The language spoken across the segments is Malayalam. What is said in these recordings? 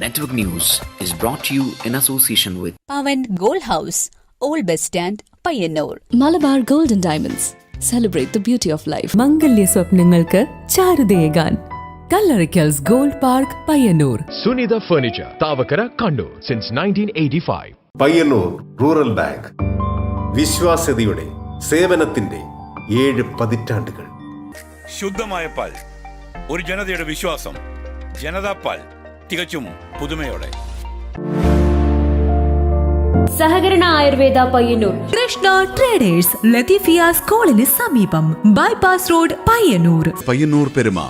Network News is brought to you in association with Pavan Gold House, Old Bus Stand, Payyanur. Malabar Gold and Diamonds. Celebrate the beauty of life. മംഗല്യ സ്വപ്നങ്ങൾക്ക് ചാരുതയേകാൻ Kallarikkals gold park Payyannur. Sunitha furniture, Thavakkara, Kannur since 1985. Payyannur rural bank, വിശ്വാസ്യതയുടെ സേവനത്തിന്റെ 7 പതിറ്റാണ്ടുകൾ. ശുദ്ധമായ പാൽ, ഒരു ജനതയുടെ വിശ്വാസം. ജനതാ പാൽ, തികച്ചും പുതുമയോടെ. സഹകരണ ആയുർവേദ പയ്യന്നൂർ. കൃഷ്ണ ട്രേഡേഴ്സ്, ലത്തീഫിയ സ്കൂളിന് സമീപം, bypass road, Payyannur. Payyannur Peruma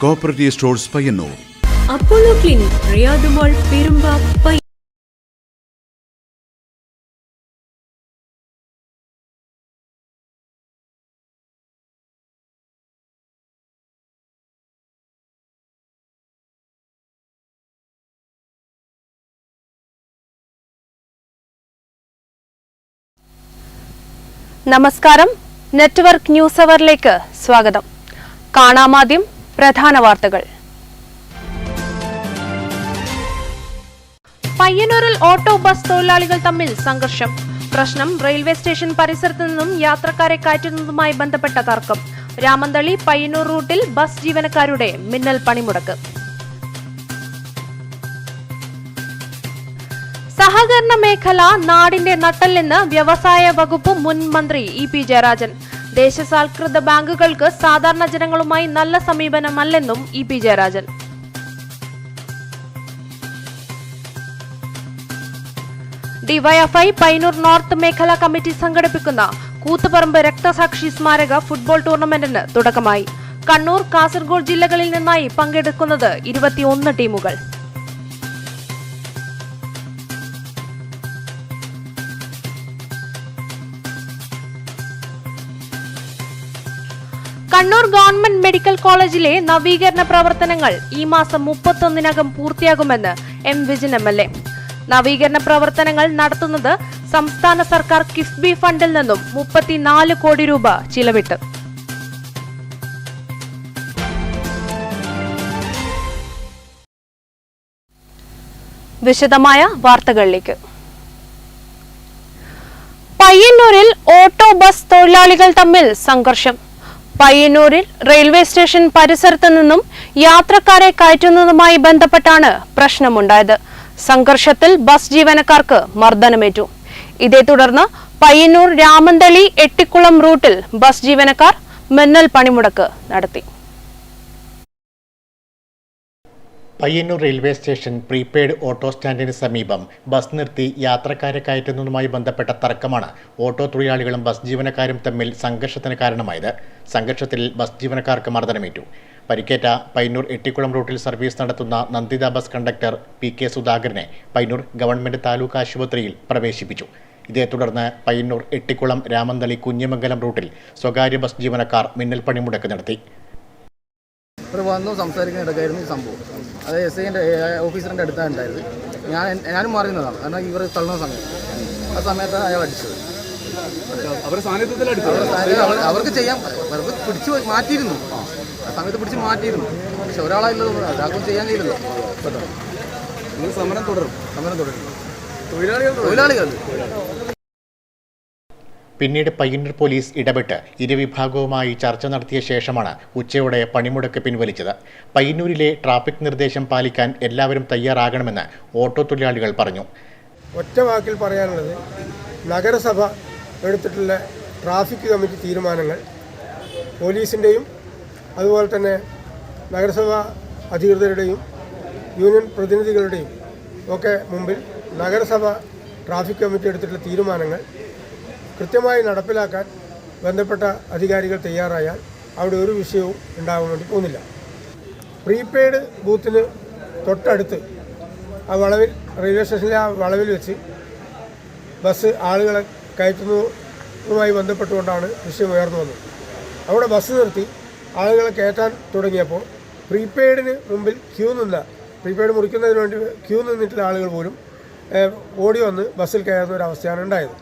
cooperative stores Payyannur. Apollo clinic, Riyadh mall, Perumba. നമസ്കാരം. നെറ്റ്വർക്ക് ന്യൂസ് അവറിലേക്ക് സ്വാഗതം. കാണാമാദ്യം പ്രധാന വാർത്തകൾ. പയ്യന്നൂരിൽ ഓട്ടോ ബസ് തൊഴിലാളികൾ തമ്മിൽ സംഘർഷം. പ്രശ്നം റെയിൽവേ സ്റ്റേഷൻ പരിസരത്ത് നിന്നും യാത്രക്കാരെ കയറ്റുന്നതുമായി ബന്ധപ്പെട്ട തർക്കം. രാമന്തളി പയ്യന്നൂർ റൂട്ടിൽ ബസ് ജീവനക്കാരുടെ മിന്നൽ പണിമുടക്ക്. സഹകരണ മേഖല നാടിന്റെ നട്ടെല്ലെന്ന് വ്യവസായ വകുപ്പ് മുൻ മന്ത്രി ഇ പി ജയരാജൻ. ദേശസാൽകൃത ബാങ്കുകൾക്ക് സാധാരണ ജനങ്ങളുമായി നല്ല സമീപനമല്ലെന്നും E P Jayarajan. DYFI Payyannur north മേഖലാ കമ്മിറ്റി സംഘടിപ്പിക്കുന്ന കൂത്തുപറമ്പ് രക്തസാക്ഷി സ്മാരക ഫുട്ബോൾ ടൂർണമെന്റിന് തുടക്കമായി. കണ്ണൂർ, കാസർഗോഡ് ജില്ലകളിൽ നിന്നായി പങ്കെടുക്കുന്നത് 21 ടീമുകൾ. കണ്ണൂർ ഗവൺമെന്റ് മെഡിക്കൽ കോളേജിലെ നവീകരണ പ്രവർത്തനങ്ങൾ ഈ മാസം 31-നകം പൂർത്തിയാകുമെന്ന് എം വിജിൻ MLA. നവീകരണ പ്രവർത്തനങ്ങൾ നടത്തുന്നത് സംസ്ഥാന സർക്കാർ കിഫ്ബി ഫണ്ടിൽ നിന്നും 34 കോടി രൂപ ചിലവിട്ട്. വിശദമായ വാർത്തകളിലേക്ക്. പയ്യന്നൂരിൽ ഓട്ടോ ബസ് തൊഴിലാളികൾ തമ്മിൽ സംഘർഷം. പയ്യന്നൂരിൽ റെയിൽവേ സ്റ്റേഷൻ പരിസരത്ത് നിന്നും യാത്രക്കാരെ കയറ്റുന്നതുമായി ബന്ധപ്പെട്ടാണ് പ്രശ്നമുണ്ടായത്. സംഘർഷത്തിൽ ബസ് ജീവനക്കാർക്ക് മർദ്ദനമേറ്റു. ഇതേ തുടർന്ന് പയ്യന്നൂർ രാമന്തളി എട്ടിക്കുളം റൂട്ടിൽ ബസ് ജീവനക്കാർ മിന്നൽ പണിമുടക്ക് നടത്തി. Payyanur railway station prepaid auto സ്റ്റാൻഡിന് സമീപം ബസ് നിർത്തി യാത്രക്കാരെ കയറ്റുന്നതുമായി ബന്ധപ്പെട്ട തർക്കമാണ് ഓട്ടോ തൊഴിലാളികളും ബസ് ജീവനക്കാരും തമ്മിൽ സംഘർഷത്തിന് കാരണമായത്. സംഘർഷത്തിൽ ബസ് ജീവനക്കാർക്ക് മർദ്ദനമേറ്റു. പരിക്കേറ്റ പയ്യന്നൂർ എട്ടിക്കുളം റൂട്ടിൽ സർവീസ് നടത്തുന്ന നന്ദിത ബസ് കണ്ടക്ടർ PK സുധാകരനെ പയ്യന്നൂർ ഗവൺമെന്റ് താലൂക്ക് ആശുപത്രിയിൽ പ്രവേശിപ്പിച്ചു. ഇതേ തുടർന്ന് പയ്യന്നൂർ എട്ടിക്കുളം രാമന്തളി കുഞ്ഞിമംഗലം റൂട്ടിൽ സ്വകാര്യ ബസ് ജീവനക്കാർ മിന്നൽ പണിമുടക്ക് നടത്തി. വന്നു സംസാരിക്കുന്നിടക്കായിരുന്നു ഈ സംഭവം. അത് SIൻ്റെ ഓഫീസറിൻ്റെ അടുത്താണ് ഉണ്ടായത്. ഞാനും മാറിയുന്നതാണ്. കാരണം ഇവർ തള്ളുന്ന സമയത്ത് ആ സമയത്താണ് അയാൾ അടിച്ചത്. അവർക്ക് ചെയ്യാൻ പിടിച്ചു മാറ്റിയിരുന്നു. ആ സമയത്ത് പിടിച്ച് മാറ്റിയിരുന്നു. പക്ഷെ ഒരാളായില്ലത് ഒരാൾക്കും ചെയ്യാൻ കഴിയില്ലല്ലോ. സമരം തുടരും. തൊഴിലാളികൾ പിന്നീട് പയ്യന്നൂർ പോലീസ് ഇടപെട്ട് ഇരുവിഭാഗവുമായി ചർച്ച നടത്തിയ ശേഷമാണ് ഉച്ചയോടെ പണിമുടക്ക് പിൻവലിച്ചത്. പയ്യന്നൂരിലെ ട്രാഫിക് നിർദ്ദേശം പാലിക്കാൻ എല്ലാവരും തയ്യാറാകണമെന്ന് ഓട്ടോ തൊഴിലാളികൾ പറഞ്ഞു. ഒറ്റ വാക്കിൽ പറയാനുള്ളത്, നഗരസഭ എടുത്തിട്ടുള്ള ട്രാഫിക് കമ്മിറ്റി തീരുമാനങ്ങൾ പോലീസിൻ്റെയും അതുപോലെ തന്നെ നഗരസഭ അധികൃതരുടെയും യൂണിയൻ പ്രതിനിധികളുടെയും ഒക്കെ മുമ്പിൽ നഗരസഭ ട്രാഫിക് കമ്മിറ്റി എടുത്തിട്ടുള്ള തീരുമാനങ്ങൾ കൃത്യമായി നടപ്പിലാക്കാൻ ബന്ധപ്പെട്ട അധികാരികൾ തയ്യാറായാൽ അവിടെ ഒരു വിഷയവും ഉണ്ടാകാൻ വേണ്ടി പോകുന്നില്ല. പ്രീപെയ്ഡ് ബൂത്തിന് തൊട്ടടുത്ത് ആ വളവിൽ, റെയിൽവേ സ്റ്റേഷനിലെ ആ വളവിൽ വെച്ച് ബസ് ആളുകളെ കയറ്റുന്നതുമായി ബന്ധപ്പെട്ടുകൊണ്ടാണ് വിഷയം ഉയർന്നു വന്നത്. അവിടെ ബസ് നിർത്തി ആളുകളെ കയറ്റാൻ തുടങ്ങിയപ്പോൾ പ്രീപെയ്ഡിന് മുമ്പിൽ പ്രീപെയ്ഡ് മുറിക്കുന്നതിന് വേണ്ടി ക്യൂ നിന്നിട്ടുള്ള ആളുകൾ പോലും ഓടി വന്ന് ബസ്സിൽ കയറുന്ന ഒരവസ്ഥയാണ് ഉണ്ടായത്.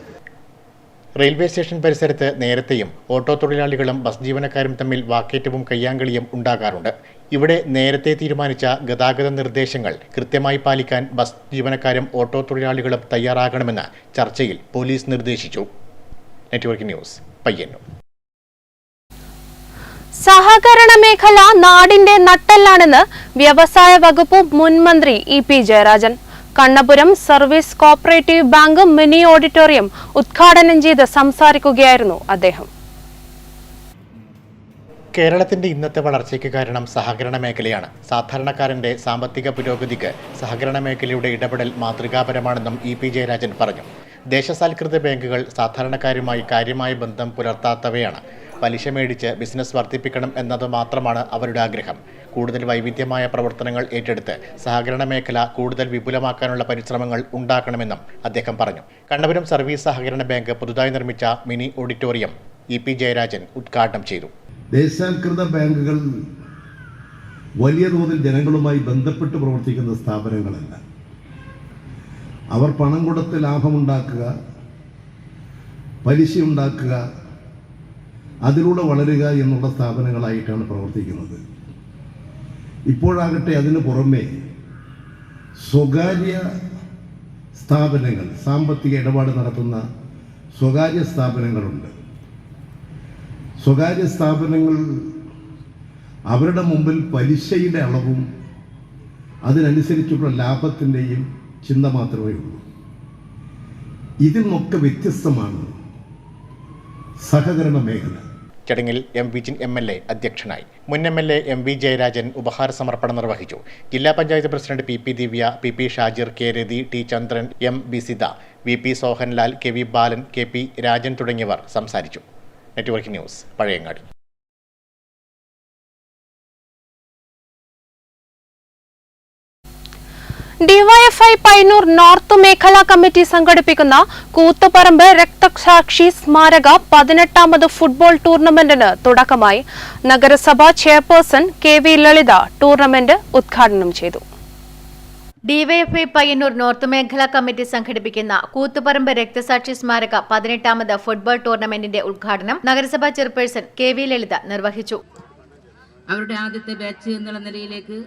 റെയിൽവേ സ്റ്റേഷൻ പരിസരത്ത് നേരത്തെയും ഓട്ടോ തൊഴിലാളികളും ബസ് ജീവനക്കാരും തമ്മിൽ വാക്കേറ്റവും കയ്യാങ്കളിയും ഉണ്ടാകാറുണ്ട്. ഇവിടെ നേരത്തെ തീരുമാനിച്ച ഗതാഗത നിർദ്ദേശങ്ങൾ കൃത്യമായി പാലിക്കാൻ ബസ് ജീവനക്കാരും ഓട്ടോ തൊഴിലാളികളും തയ്യാറാകണമെന്ന് ചർച്ചയിൽ പോലീസ് നിർദ്ദേശിച്ചു. Network news, Payyanur. സഹകരണ മേഖല നാടിന്റെ നട്ടെല്ലാണെന്ന് വ്യവസായ വകുപ്പ് മുൻ മന്ത്രി EP. Jayarajan. Kannapuram service cooperative bank mini auditorium ഉദ്ഘാടനം ചെയ്ത് സംസാരിക്കുകയായിരുന്നു അദ്ദേഹം. കേരളത്തിന്റെ ഇന്നത്തെ വളർച്ചയ്ക്ക് കാരണം സഹകരണ മേഖലയാണ്. സാധാരണക്കാരന്റെ സാമ്പത്തിക പുരോഗതിക്ക് സഹകരണ മേഖലയുടെ ഇടപെടൽ മാതൃകാപരമാണെന്നും ഇ.പി. ജയരാജൻ പറഞ്ഞു. ദേശസാൽകൃത ബാങ്കുകൾ സാധാരണക്കാരുമായി കാര്യമായ ബന്ധം പുലർത്താത്തവയാണ്. പലിശ മേടിച്ച് ബിസിനസ് വർദ്ധിപ്പിക്കണം എന്നത് മാത്രമാണ് അവരുടെ ആഗ്രഹം. കൂടുതൽ വൈവിധ്യമായ പ്രവർത്തനങ്ങൾ ഏറ്റെടുത്ത് സഹകരണ മേഖല കൂടുതൽ വിപുലമാക്കാനുള്ള പരിശ്രമങ്ങൾ ഉണ്ടാക്കണമെന്നും അദ്ദേഹം പറഞ്ഞു. കണ്ണപുരം സർവീസ് സഹകരണ ബാങ്ക് പുതുതായി നിർമ്മിച്ച മിനി ഓഡിറ്റോറിയം ഇ.പി. ജയരാജൻ ഉദ്ഘാടനം ചെയ്തു. ദേശസാൽകൃത ബാങ്കുകൾ വലിയ തോതിൽ ജനങ്ങളുമായി ബന്ധപ്പെട്ട് പ്രവർത്തിക്കുന്ന സ്ഥാപനങ്ങളല്ല. അവർ പണം കൊടുത്ത് ലാഭമുണ്ടാക്കുക, പലിശ ഉണ്ടാക്കുക, അതിലൂടെ വളരുക എന്നുള്ള സ്ഥാപനങ്ങളായിട്ടാണ് പ്രവർത്തിക്കുന്നത്. ഇപ്പോഴാകട്ടെ അതിന് പുറമെ സ്വകാര്യ സ്ഥാപനങ്ങൾ, സാമ്പത്തിക ഇടപാട് നടത്തുന്ന സ്വകാര്യ സ്ഥാപനങ്ങളുണ്ട്. സ്വകാര്യ സ്ഥാപനങ്ങൾ അവരുടെ മുമ്പിൽ പലിശയുടെ അളവും അതിനനുസരിച്ചുള്ള ലാഭത്തിൻ്റെയും ചിന്ത മാത്രമേ ഉള്ളൂ. ഇതിൽ നിന്നൊക്കെ വ്യത്യസ്തമാണ് സഹകരണ മേഖല. ചടങ്ങിൽ എം വിജിൻ MLA അധ്യക്ഷനായി. മുൻ MLA MV ജയരാജൻ ഉപഹാര സമർപ്പണം നിർവഹിച്ചു. ജില്ലാ പഞ്ചായത്ത് പ്രസിഡന്റ് PP ദിവ്യ, PP ഷാജിർ, K രതി, T ചന്ദ്രൻ, M ബിസിത, VP സോഹൻലാൽ, KV ബാലൻ, KP രാജൻ തുടങ്ങിയവർ സംസാരിച്ചു. Network news, Pazhayangadi. DYFI Payyannur north മേഖലാ കമ്മിറ്റി സംഘടിപ്പിക്കുന്ന കൂത്തുപറമ്പ് രക്തസാക്ഷി സ്മാരക 18ാമത് ഫുട്ബോൾ ടൂർണമെന്റിന് തുടക്കമായി. നഗരസഭാ ചെയർപേഴ്സൺ KV ലളിത ടൂർണമെന്റ് ഉദ്ഘാടനം ചെയ്തു. ഡിവൈഎഫ്ഐ പയ്യന്നൂർ നോർത്ത് മേഖലാ കമ്മിറ്റി സംഘടിപ്പിക്കുന്ന കൂത്തുപറമ്പ് രക്തസാക്ഷി സ്മാരക 18ാമത് ഫുട്ബോൾ ടൂർണമെന്റിന്റെ ഉദ്ഘാടനം നഗരസഭാ ചെയർപേഴ്സൺ KV ലളിത നിർവഹിച്ചു. അവരുടെ ആദ്യത്തെ ബാച്ച് എന്നുള്ള നിലയിലേക്ക്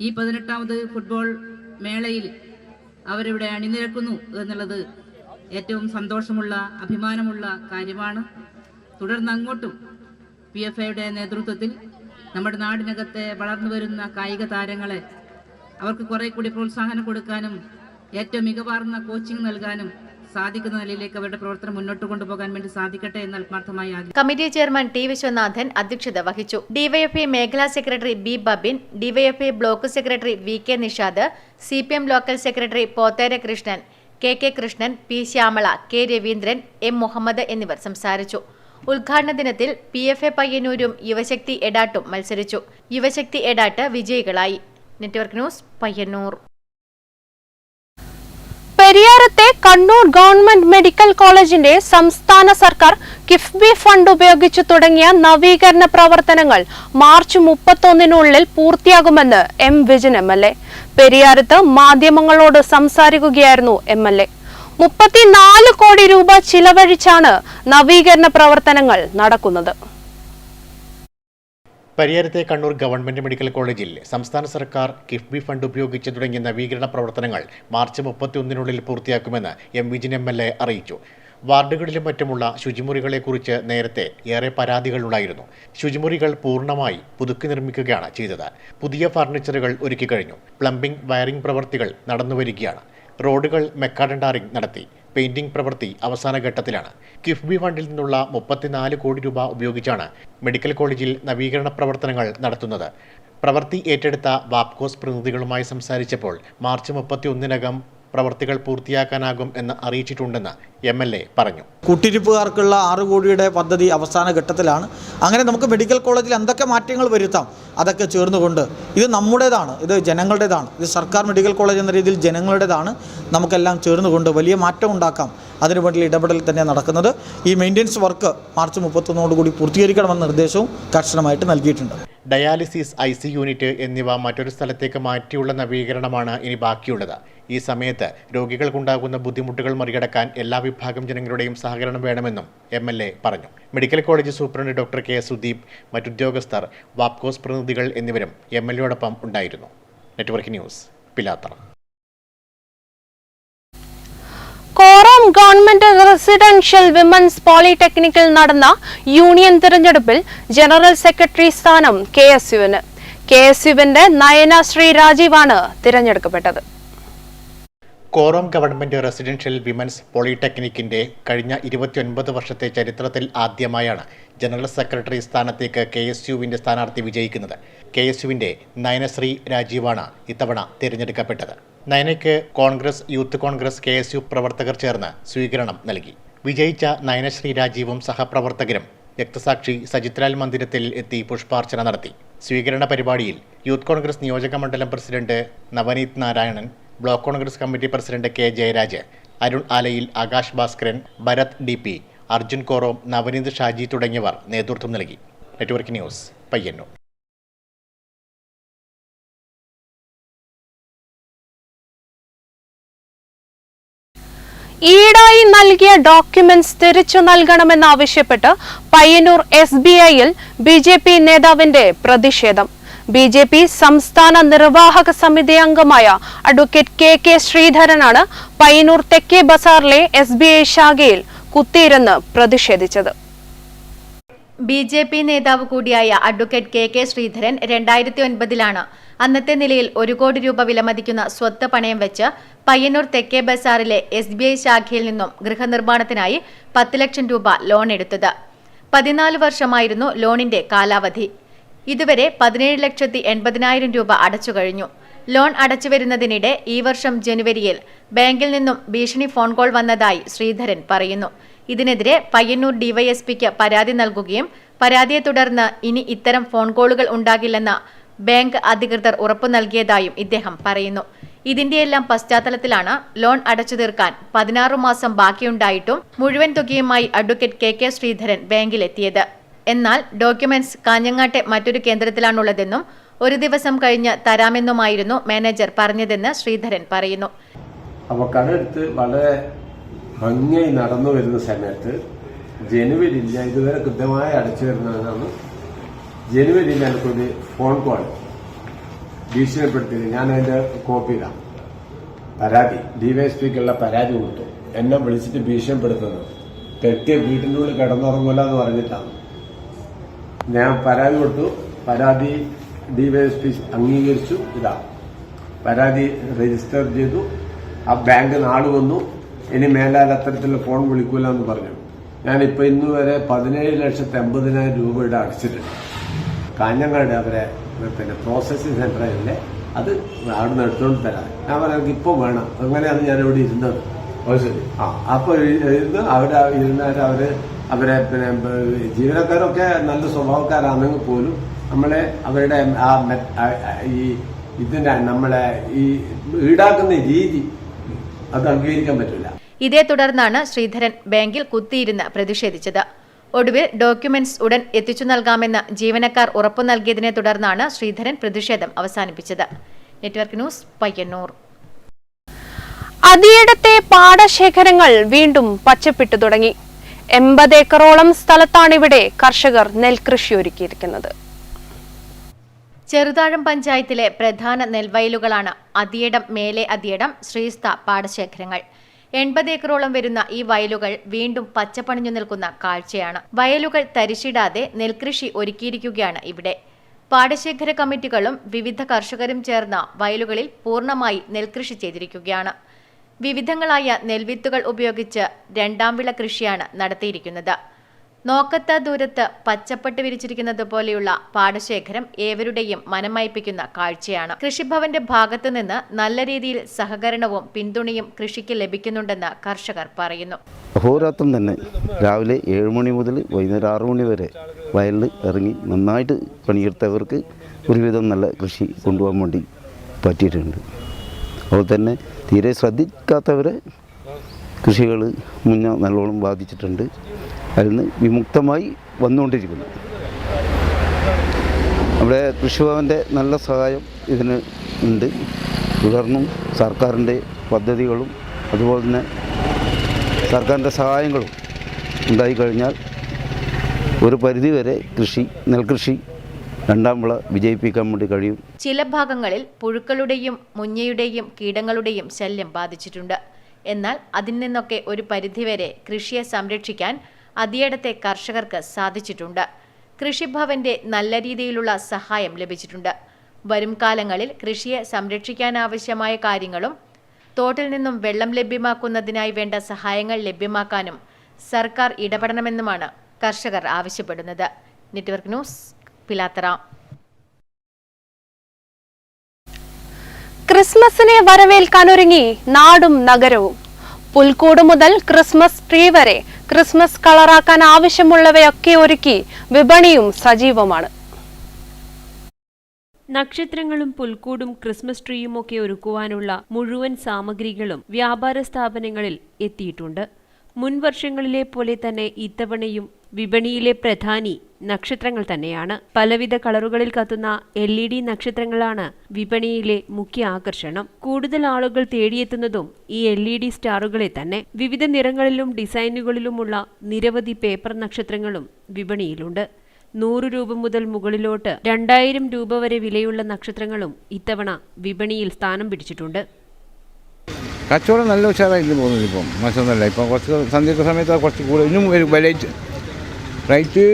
ഈ 18ാമത് ഫുട്ബോൾ മേളയിൽ അവരിവിടെ അണിനിരക്കുന്നു എന്നുള്ളത് ഏറ്റവും സന്തോഷമുള്ള, അഭിമാനമുള്ള കാര്യമാണ്. തുടർന്ന് അങ്ങോട്ടും PFIയുടെ നേതൃത്വത്തിൽ നമ്മുടെ നാടിനകത്തെ വളർന്നു വരുന്ന കായിക താരങ്ങളെ അവർക്ക് കുറെ കൂടി പ്രോത്സാഹനം കൊടുക്കാനും ഏറ്റവും മികവാർന്ന കോച്ചിങ് നൽകാനും സാധിക്കുന്ന നിലയിലേക്ക് അവരുടെ പ്രവർത്തനം മുന്നോട്ട് കൊണ്ടുപോകാൻ വേണ്ടി സാധിക്കട്ടെ എന്ന് ആത്മാർത്ഥമായി ആഗ്രഹിക്കുന്നു. കമ്മിറ്റി ചെയർമാൻ T വിശ്വനാഥൻ അധ്യക്ഷത വഹിച്ചു. ഡിവൈഎഫ്ഐ മേഖലാ secretary B Babin, DYFI block secretary VK Nishad, CPM local secretary Pothera Krishnan, KK Krishnan, P Shyamala, K Raveendran, M Muhammad എന്നിവർ സംസാരിച്ചു. ഉദ്ഘാടന ദിനത്തിൽ PFA പയ്യന്നൂരും യുവശക്തി എടാട്ടും മത്സരിച്ചു. യുവശക്തി എടാട്ട് വിജയികളായി. Network news, Payyannur. പെരിയാരത്തെ കണ്ണൂർ ഗവൺമെന്റ് മെഡിക്കൽ കോളേജിന്റെ സംസ്ഥാന സർക്കാർ കിഫ്ബി ഫണ്ട് ഉപയോഗിച്ച് തുടങ്ങിയ നവീകരണ പ്രവർത്തനങ്ങൾ മാർച്ച് 31-നുള്ളിൽ പൂർത്തിയാകുമെന്ന് M വിജിൻ MLA. പെരിയാരത്ത് മാധ്യമങ്ങളോട് സംസാരിക്കുകയായിരുന്നു MLA. 34 കോടി രൂപ ചിലവഴിച്ചാണ് നവീകരണ പ്രവർത്തനങ്ങൾ നടക്കുന്നത്. പരിയാരത്തെ കണ്ണൂർ ഗവൺമെന്റ് മെഡിക്കൽ കോളേജിൽ സംസ്ഥാന സർക്കാർ കിഫ്ബി ഫണ്ട് ഉപയോഗിച്ച് തുടങ്ങിയ നവീകരണ പ്രവർത്തനങ്ങൾ മാർച്ച് 31-നുള്ളിൽ പൂർത്തിയാക്കുമെന്ന് M വിജിൻ MLA അറിയിച്ചു. വാർഡുകളിലും മറ്റുമുള്ള ശുചിമുറികളെക്കുറിച്ച് നേരത്തെ ഏറെ പരാതികളുണ്ടായിരുന്നു. ശുചിമുറികൾ പൂർണ്ണമായി പുതുക്കി നിർമ്മിക്കുകയാണ് ചെയ്തത്. പുതിയ ഫർണിച്ചറുകൾ ഒരുക്കി കഴിഞ്ഞു. പ്ലംബിംഗ്, വയറിംഗ് പ്രവൃത്തികൾ നടന്നുവരികയാണ്. റോഡുകൾ മെക്കാഡൻ ടാറിംഗ് നടത്തി. പെയിന്റിംഗ് പ്രവൃത്തി അവസാന ഘട്ടത്തിലാണ്. കിഫ്ബി ഫണ്ടിൽ നിന്നുള്ള 34 കോടി രൂപ ഉപയോഗിച്ചാണ് മെഡിക്കൽ കോളേജിൽ നവീകരണ പ്രവർത്തനങ്ങൾ നടത്തുന്നത്. പ്രവൃത്തി ഏറ്റെടുത്ത വാപ്കോസ് പ്രതിനിധികളുമായി സംസാരിച്ചപ്പോൾ മാർച്ച് 31-നകം പ്രവർത്തികൾ പൂർത്തിയാക്കാനാകും എന്ന് അറിയിച്ചിട്ടുണ്ടെന്ന് MLA പറഞ്ഞു. കൂട്ടിരിപ്പുകാർക്കുള്ള 6 കോടിയുടെ പദ്ധതി അവസാന ഘട്ടത്തിലാണ്. അങ്ങനെ നമുക്ക് മെഡിക്കൽ കോളേജിൽ എന്തൊക്കെ മാറ്റങ്ങൾ വരുത്താം അതൊക്കെ ചേർന്നുകൊണ്ട് ഇത് നമ്മുടേതാണ്, ഇത് ജനങ്ങളുടേതാണ്, ഇത് സർക്കാർ മെഡിക്കൽ കോളേജ് എന്ന രീതിയിൽ ജനങ്ങളുടേതാണ്. നമുക്കെല്ലാം ചേർന്നുകൊണ്ട് വലിയ മാറ്റം ഉണ്ടാക്കാം. അതിനുവേണ്ടി ഇടപെടൽ തന്നെ നടക്കുന്നത്. ഈ മെയിൻ്റെനൻസ് വർക്ക് മാർച്ച് 31 കൂടി പൂർത്തീകരിക്കണമെന്ന നിർദ്ദേശവും കർശനമായിട്ട് നൽകിയിട്ടുണ്ട്. ഡയാലിസിസ് IC യൂണിറ്റ് എന്നിവ മറ്റൊരു സ്ഥലത്തേക്ക് മാറ്റിയുള്ള നവീകരണമാണ് ഇനി ബാക്കിയുള്ളത്. ഈ സമയത്ത് രോഗികൾക്കുണ്ടാകുന്ന ബുദ്ധിമുട്ടുകൾ മറികടക്കാൻ എല്ലാ വിഭാഗം ജനങ്ങളുടെയും സഹകരണം വേണമെന്നും MLA പറഞ്ഞു. Medical college superintendent doctor K. Sudeep, മറ്റുദ്യോഗസ്ഥർ, വാപ്കോസ് പ്രതിനിധികൾ എന്നിവരും MLAയോടൊപ്പം ഉണ്ടായിരുന്നു. Network news, Pilathara. Korom government residential women's പോളിടെക്നിക്കിൽ നടന്ന യൂണിയൻ തിരഞ്ഞെടുപ്പിൽ ജനറൽ സെക്രട്ടറി സ്ഥാനം KSUവിന്. KSUവിന്റെ നയന ശ്രീ രാജീവാണ് തിരഞ്ഞെടുക്കപ്പെട്ടത്. കോറോം ഗവൺമെന്റ് റെസിഡൻഷ്യൽ വിമൻസ് പോളിടെക്നിക്കിന്റെ കഴിഞ്ഞ 29 വർഷത്തെ ചരിത്രത്തിൽ ആദ്യമായാണ് ജനറൽ സെക്രട്ടറി സ്ഥാനത്തേക്ക് KSUവിന്റെ സ്ഥാനാർത്ഥി വിജയിക്കുന്നത്. KSUവിന്റെ നയനശ്രീ രാജീവാണ് ഇത്തവണ തിരഞ്ഞെടുക്കപ്പെട്ടത്. നയനയ്ക്ക് കോൺഗ്രസ്, യൂത്ത് കോൺഗ്രസ്, KSU പ്രവർത്തകർ ചേർന്ന് സ്വീകരണം നൽകി. വിജയിച്ച നയനശ്രീ രാജീവും സഹപ്രവർത്തകരും രക്തസാക്ഷി സജിത്ലാൽ മന്ദിരത്തിൽ എത്തി പുഷ്പാർച്ചന നടത്തി. സ്വീകരണ പരിപാടിയിൽ യൂത്ത് കോൺഗ്രസ് നിയോജക മണ്ഡലം president Navaneeth Narayanan, block Congress committee president K. Jayaraj, Arun Alayil, Akash Bhaskaran, Bharath DP, Arjun Korom, Navaneeth Shaji തുടങ്ങിയവർ നേതൃത്വം നൽകി. Network news, Payyanur. ഈടായി നൽകിയ ഡോക്യുമെന്റ്സ് തിരിച്ചു നൽകണമെന്നാവശ്യപ്പെട്ട് പയ്യന്നൂർ SBIയിൽ BJP നേതാവിന്റെ പ്രതിഷേധം. BJP സംസ്ഥാന നിർവാഹക സമിതി അംഗമായ അഡ്വക്കേറ്റ് KK ശ്രീധരനാണ് പയ്യന്നൂർ തെക്കേ ബസാറിലെ SBI ശാഖയിൽ കുത്തിയിരുന്ന് പ്രതിഷേധിച്ചത്. BJP നേതാവ് കൂടിയായ അഡ്വക്കേറ്റ് KK ശ്രീധരൻ 2009 അന്നത്തെ നിലയിൽ 1 കോടി രൂപ വിലമതിക്കുന്ന സ്വത്ത് പണയം വെച്ച് പയ്യന്നൂർ തെക്കേ ബസാറിലെ SBI ശാഖയിൽ നിന്നും ഗൃഹനിർമ്മാണത്തിനായി 10 ലക്ഷം രൂപ ലോൺ എടുത്തത്. 14 വർഷമായിരുന്നു ലോണിന്റെ കാലാവധി. ഇതുവരെ 17,80,000 രൂപ അടച്ചു കഴിഞ്ഞു. ലോൺ അടച്ചു വരുന്നതിനിടെ ഈ വർഷം ജനുവരിയിൽ ബാങ്കിൽ നിന്നും ഭീഷണി ഫോൺ കോൾ വന്നതായി ശ്രീധരൻ പറയുന്നു. ഇതിനെതിരെ പയ്യന്നൂർ DYSPക്ക് പരാതി നൽകുകയും പരാതിയെ തുടർന്ന് ഇനി ഇത്തരം ഫോൺ കോളുകൾ ഉണ്ടാകില്ലെന്ന് ബാങ്ക് അധികൃതർ ഉറപ്പു നൽകിയതായും ഇദ്ദേഹം പറയുന്നു. ഇതിന്റെയെല്ലാം പശ്ചാത്തലത്തിലാണ് ലോൺ അടച്ചു തീർക്കാൻ 16 മാസം ബാക്കിയുണ്ടായിട്ടും മുഴുവൻ തുകയുമായി അഡ്വക്കേറ്റ് KK ശ്രീധരൻ ബാങ്കിലെത്തിയത്. എന്നാൽ ഡോക്യുമെന്റ്സ് കാഞ്ഞങ്ങാട്ടെ മറ്റൊരു കേന്ദ്രത്തിലാണുള്ളതെന്നും 1 ദിവസം കഴിഞ്ഞ് തരാമെന്നുമായിരുന്നു മാനേജർ പറഞ്ഞതെന്ന് ശ്രീധരൻ പറയുന്നു. അപ്പോൾ കടമെടുത്ത് വളരെ ഭംഗിയായി നടന്നു വരുന്ന സമയത്ത് ജനുവരിയിൽ ഞാൻ ഇതുവരെ കൃത്യമായി അടച്ചു വരുന്നതെന്നാണ്. ജനുവരിയിൽ എനിക്കൊരു ഫോൺ കോൾ ഭീഷണിപ്പെടുത്തിയത്. ഞാൻ അതിന്റെ കോപ്പി ഇടാം. പരാതി DYSPക്കുള്ള പരാതി കൊടുത്തു. എന്നെ വിളിച്ചിട്ട് ഭീഷണിപ്പെടുത്തുന്നത് തെറ്റിയ വീട്ടിൻ്റെ ഉള്ളിൽ കിടന്നുറങ്ങില്ല എന്ന് പറഞ്ഞിട്ടാണ്. ഞാൻ പരാതി കൊടുത്തു. പരാതി DYSP അംഗീകരിച്ചു. ഇതാ പരാതി രജിസ്റ്റർ ചെയ്തു. ആ ബാങ്ക് നാളെ വന്നു. ഇനി മേലാൽ അത്തരത്തിലുള്ള ഫോൺ വിളിക്കൂല എന്ന് പറഞ്ഞു. ഞാനിപ്പോൾ ഇന്ന് വരെ 17,80,000 രൂപ ഇവിടെ അടച്ചിട്ടുണ്ട്. കാഞ്ഞങ്ങാട് അവരെ പ്രോസസ്സിംഗ് സെന്ററിലെ അത് അവിടെ നിന്ന് എടുത്തുകൊണ്ട് തരാം. ഞാൻ പറയാം ഇപ്പോൾ വേണം. അങ്ങനെയാണ് ഞാൻ ഇവിടെ ഇരുന്നത്. ശരി. അപ്പോൾ ഇരുന്ന് അവരെ ജീവനക്കാരൊക്കെ നല്ല സ്വഭാവക്കാരാണെങ്കിൽ പോലും അവരുടെ നമ്മളെ ഈ ഈടാക്കുന്ന രീതി അത് അംഗീകരിക്കാൻ പറ്റില്ല. ഇതേ തുടർന്നാണ് ശ്രീധരൻ ബാങ്കിൽ കുത്തിയിരുന്ന് പ്രതിഷേധിച്ചത്. ഒടുവിൽ ഡോക്യുമെന്റ്സ് ഉടൻ എത്തിച്ചു നൽകാമെന്ന് ജീവനക്കാർ ഉറപ്പു നൽകിയതിനെ തുടർന്നാണ് ശ്രീധരൻ പ്രതിഷേധം അവസാനിപ്പിച്ചത്. Network news, Payyannur. അതിയിടത്തെ പാടശേഖരങ്ങൾ വീണ്ടും പച്ചപ്പിട്ടു തുടങ്ങി. 80 ഏക്കറോളം സ്ഥലത്താണിവിടെ കർഷകർ നെൽകൃഷി ഒരുക്കിയിരിക്കുന്നത്. ചെറുതാഴം പഞ്ചായത്തിലെ പ്രധാന നെൽവയലുകളാണ് അതിയിടം, മേലെ അതിയിടം, ശ്രീസ്ത പാടശേഖരങ്ങൾ. 80 ഏക്കറോളം വരുന്ന ഈ വയലുകൾ വീണ്ടും പച്ചപ്പണിഞ്ഞു നിൽക്കുന്ന കാഴ്ചയാണ്. വയലുകൾ തരിശിടാതെ നെൽകൃഷി ഒരുക്കിയിരിക്കുകയാണ് ഇവിടെ. പാടശേഖര കമ്മിറ്റികളും വിവിധ കർഷകരും ചേർന്ന വയലുകളിൽ പൂർണ്ണമായി നെൽകൃഷി ചെയ്തിരിക്കുകയാണ്. വിവിധങ്ങളായ നെൽവിത്തുകൾ ഉപയോഗിച്ച് 2ാം വിള കൃഷിയാണ് നടത്തിയിരിക്കുന്നത്. നോക്കത്ത ദൂരത്ത് പച്ചപ്പട്ട് വിരിച്ചിരിക്കുന്നത് പോലെയുള്ള പാടശേഖരം ഏവരുടെയും മനമയപ്പിക്കുന്ന കാഴ്ചയാണ്. കൃഷിഭവന്റെ ഭാഗത്തു നിന്ന് നല്ല രീതിയിൽ സഹകരണവും പിന്തുണയും കൃഷിക്ക് ലഭിക്കുന്നുണ്ടെന്ന് കർഷകർ പറയുന്നു. അഹോരാത്രം തന്നെ രാവിലെ 7 മണി മുതൽ വൈകുന്നേരം 6 മണി വരെ വയലിൽ ഇറങ്ങി നന്നായിട്ട് പണിയെടുത്തവർക്ക് ഒരുവിധം നല്ല കൃഷി കൊണ്ടുപോകാൻ വേണ്ടി പറ്റിയിട്ടുണ്ട്. അതുപോലെ തന്നെ തീരെ ശ്രദ്ധിക്കാത്തവരെ കൃഷികൾ നല്ലോണം ബാധിച്ചിട്ടുണ്ട്. അതിൽ നിന്ന് വിമുക്തമായി വന്നുകൊണ്ടിരിക്കുന്നു. നമ്മുടെ കൃഷിഭവൻ്റെ നല്ല സഹായം ഇതിന് ഉണ്ട്. തുടർന്നും സർക്കാരിൻ്റെ പദ്ധതികളും അതുപോലെ തന്നെ സർക്കാരിൻ്റെ സഹായങ്ങളും ഉണ്ടായിക്കഴിഞ്ഞാൽ ഒരു പരിധിവരെ നെൽകൃഷി രണ്ടാം വിള വിജയിപ്പിക്കാൻ വേണ്ടി കഴിയും. ചില ഭാഗങ്ങളിൽ പുഴുക്കളുടെയും മുഞ്ഞയുടെയും കീടങ്ങളുടെയും ശല്യം ബാധിച്ചിട്ടുണ്ട്. എന്നാൽ അതിൽ നിന്നൊക്കെ ഒരു പരിധിവരെ കൃഷിയെ സംരക്ഷിക്കാൻ അതിയിടത്തെ കർഷകർക്ക് സാധിച്ചിട്ടുണ്ട്. കൃഷിഭവന്റെ നല്ല രീതിയിലുള്ള സഹായം ലഭിച്ചിട്ടുണ്ട്. വരും കാലങ്ങളിൽ കൃഷിയെ സംരക്ഷിക്കാനാവശ്യമായ കാര്യങ്ങളും തോട്ടിൽ നിന്നും വെള്ളം ലഭ്യമാക്കുന്നതിനായി വേണ്ട സഹായങ്ങൾ ലഭ്യമാക്കാനും സർക്കാർ ഇടപെടണമെന്നുമാണ് കർഷകർ ആവശ്യപ്പെടുന്നത്. Network news, Pilathara. ക്രിസ്മസിനെ വരവേൽക്കാനൊരുങ്ങി നാടും നഗരവും. പുൽക്കൂട് മുതൽ ക്രിസ്മസ് ട്രീ വരെ ക്രിസ്മസ് കളറാക്കാൻ ആവശ്യമുള്ളവയൊക്കെ ഒരുക്കി വിപണിയും സജീവമാണ്. നക്ഷത്രങ്ങളും പുൽക്കൂടും ക്രിസ്മസ് ട്രീയുമൊക്കെ ഒരുക്കുവാനുള്ള മുഴുവൻ സാമഗ്രികളും വ്യാപാര സ്ഥാപനങ്ങളിൽ എത്തിയിട്ടുണ്ട്. മുൻ വർഷങ്ങളിലെ പോലെ തന്നെ ഇത്തവണയും വിപണിയിലെ പ്രധാനി നക്ഷത്രങ്ങൾ തന്നെയാണ്. പലവിധ കളറുകളിൽ കത്തുന്ന LED നക്ഷത്രങ്ങളാണ് വിപണിയിലെ മുഖ്യ ആകർഷണം. കൂടുതൽ ആളുകൾ തേടിയെത്തുന്നതും ഈ LED സ്റ്റാറുകളെ തന്നെ. വിവിധ നിറങ്ങളിലും ഡിസൈനുകളിലുമുള്ള നിരവധി പേപ്പർ നക്ഷത്രങ്ങളും വിപണിയിലുണ്ട്. 100 രൂപ മുതൽ മുകളിലോട്ട് 2000 രൂപ വരെ വിലയുള്ള നക്ഷത്രങ്ങളും ഇത്തവണ വിപണിയിൽ സ്ഥാനം പിടിച്ചിട്ടുണ്ട്. കച്ചവടം നല്ല ഉഷാറായിട്ട് പോകുന്നത്. ഇപ്പം മോശമൊന്നുമല്ല. ഇപ്പം കുറച്ച് സന്ധ്യയ്ക്ക് സമയത്ത് കുറച്ച് കൂടുതൽ ഇന്നും റേറ്റ്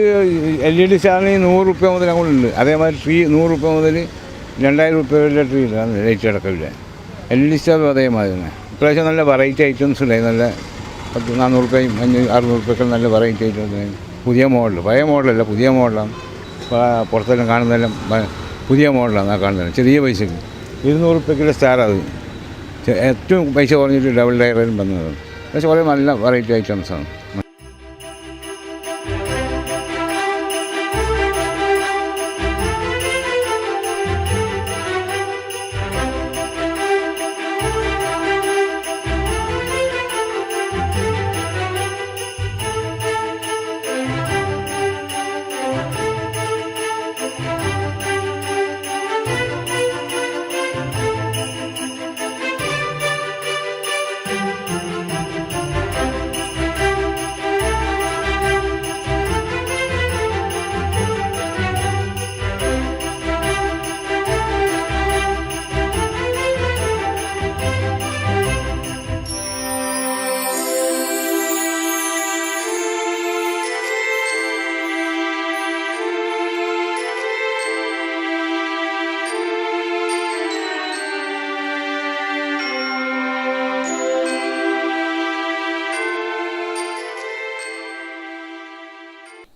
LED സ്റ്റാറിന് 100 രൂപ മുതൽ അങ്ങോട്ടുണ്ട്. അതേമാതിരി ട്രീ 100 രൂപ മുതൽ 2000 രൂപ വരെ ട്രീ ആണ് റേറ്റ് കിടക്കില്ല. LED സ്റ്റാർ അതേമാതിരി തന്നെ. ഇപ്രാവശ്യം നല്ല വെറൈറ്റി ഐറ്റംസ് ഉണ്ടായി. നല്ല 400 രൂപയും 600 രൂപയൊക്കെ നല്ല വെറൈറ്റി ഐറ്റംസ്. പുതിയ മോഡൽ, പഴയ മോഡലല്ല, പുതിയ മോഡലാണ്. പുറത്തെല്ലാം കാണുന്നതെല്ലാം പുതിയ മോഡലാണ് കാണുന്നത്. ചെറിയ പൈസക്ക് 200 രൂപയ്ക്കുള്ള സ്റ്റാർ. അത് ഏറ്റവും പൈസ കുറഞ്ഞിട്ട് ഡബിൾ ഡയറിലും വന്നത്. പക്ഷേ കുറേ നല്ല വെറൈറ്റി ഐറ്റംസാണ്.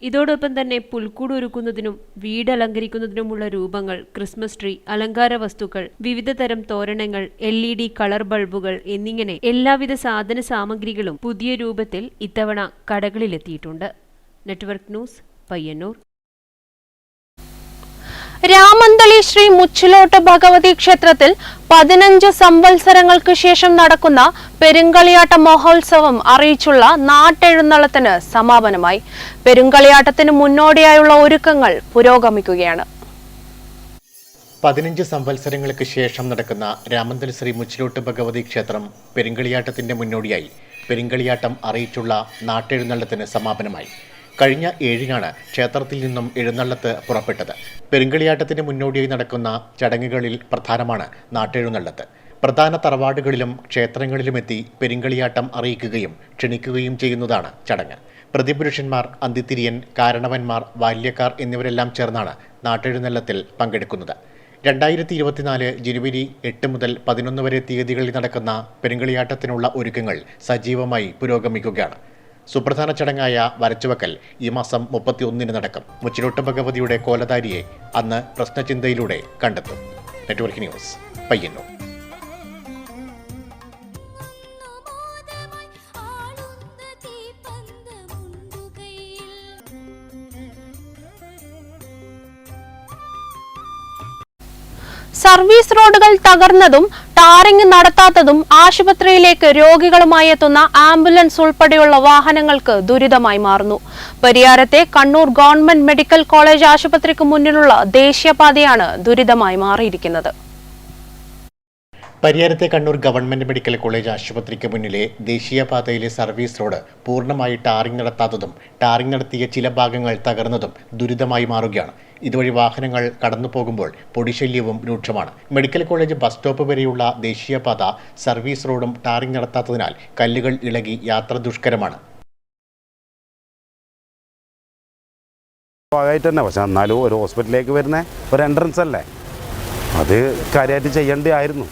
ഇതോടൊപ്പം തന്നെ പുൽക്കൂട് ഒരുക്കുന്നതിനും വീട് അലങ്കരിക്കുന്നതിനുമുള്ള രൂപങ്ങൾ, ക്രിസ്മസ് ട്രീ, അലങ്കാര വസ്തുക്കൾ, വിവിധ തരം തോരണങ്ങൾ, LED കളർ ബൾബുകൾ എന്നിങ്ങനെ എല്ലാവിധ സാധന സാമഗ്രികളും പുതിയ രൂപത്തിൽ ഇത്തവണ കടകളിലെത്തിയിട്ടുണ്ട്. Network news, Payyannur. രാമന്തളി ശ്രീ മുച്ചിലോട്ട് ഭഗവതി ക്ഷേത്രത്തിൽ 15 സംവത്സരങ്ങൾക്ക് ശേഷം നടക്കുന്ന പെരുങ്കളിയാട്ട മഹോത്സവം അറിയിച്ചുള്ള നാട്ടെഴുന്നള്ളത്തിന് സമാപനമായി. പെരുങ്കളിയാട്ടത്തിന് മുന്നോടിയായുള്ള ഒരുക്കങ്ങൾ പുരോഗമിക്കുകയാണ്. 15 സംവത്സരങ്ങൾക്ക് ശേഷം നടക്കുന്ന രാമന്തളി ശ്രീ മുച്ചിലോട്ട് ഭഗവതി ക്ഷേത്രം പെരുങ്കളിയാട്ടത്തിന്റെ മുന്നോടിയായി പെരുങ്കളിയാട്ടം അറിയിച്ചുള്ള നാട്ടെഴുന്നള്ളത്തിന് സമാപനമായി. കഴിഞ്ഞ 7-നാണ് ക്ഷേത്രത്തിൽ നിന്നും എഴുന്നള്ളത്ത് പുറപ്പെട്ടത്. പെരുങ്കളിയാട്ടത്തിന് മുന്നോടിയായി നടക്കുന്ന ചടങ്ങുകളിൽ പ്രധാനമാണ് നാട്ടെഴുന്നള്ളത്ത്. പ്രധാന തറവാടുകളിലും ക്ഷേത്രങ്ങളിലുമെത്തി പെരുങ്കളിയാട്ടം അറിയിക്കുകയും ക്ഷണിക്കുകയും ചെയ്യുന്നതാണ് ചടങ്ങ്. പ്രതിപുരുഷന്മാർ, അന്തിതിരിയൻ, കാരണവന്മാർ, ബാല്യക്കാർ എന്നിവരെല്ലാം ചേർന്നാണ് നാട്ടെഴുന്നള്ളത്തിൽ പങ്കെടുക്കുന്നത്. 2024 ജനുവരി 8 മുതൽ 11 വരെ തീയതികളിൽ നടക്കുന്ന പെരുങ്കളിയാട്ടത്തിനുള്ള ഒരുക്കങ്ങൾ സജീവമായി പുരോഗമിക്കുകയാണ്. സുപ്രധാന ചടങ്ങായ വരച്ചുവെക്കൽ ഈ മാസം 31-ന് നടക്കും. മുച്ചിലോട്ട് ഭഗവതിയുടെ കോലധാരിയെ അന്ന് പ്രശ്നചിന്തയിലൂടെ കണ്ടെത്തും. Network news, Payyanur. സർവീസ് റോഡുകൾ തകർന്നതും ടാറിംഗ് നടത്താത്തതും ആശുപത്രിയിലേക്ക് രോഗികളുമായി എത്തുന്ന ആംബുലൻസ് ഉൾപ്പെടെയുള്ള വാഹനങ്ങൾക്ക് ദുരിതമായി മാറുന്നു. പരിയാരത്തെ കണ്ണൂർ ഗവൺമെന്റ് മെഡിക്കൽ കോളേജ് ആശുപത്രിക്ക് മുന്നിലുള്ള ദേശീയപാതയാണ് ദുരിതമായി മാറിയിരിക്കുന്നത്. പരിയാരത്തെ കണ്ണൂർ ഗവൺമെന്റ് മെഡിക്കൽ കോളേജ് ആശുപത്രിക്ക് മുന്നിലെ ദേശീയപാതയിലെ സർവീസ് റോഡ് പൂർണ്ണമായി ടാറിംഗ് നടത്താത്തതും ടാറിംഗ് നടത്തിയ ചില ഭാഗങ്ങൾ തകർന്നതും ദുരിതമായി മാറുകയാണ്. ഇതുവഴി വാഹനങ്ങൾ കടന്നു പോകുമ്പോൾ പൊടിശല്യവും രൂക്ഷമാണ്. മെഡിക്കൽ കോളേജ് ബസ് സ്റ്റോപ്പ് വരെയുള്ള ദേശീയപാത സർവീസ് റോഡും ടാറിംഗ് നടത്താത്തതിനാൽ കല്ലുകൾ ഇളകി യാത്ര ദുഷ്കരമാണ്. ഭാഗമായിട്ട് തന്നെ, പക്ഷെ എന്നാലും ഒരു ഹോസ്പിറ്റലിലേക്ക് വരുന്ന ഒരു എൻട്രൻസ് അല്ലേ, അത് കാര്യമായിട്ട് ചെയ്യേണ്ടതായിരുന്നു.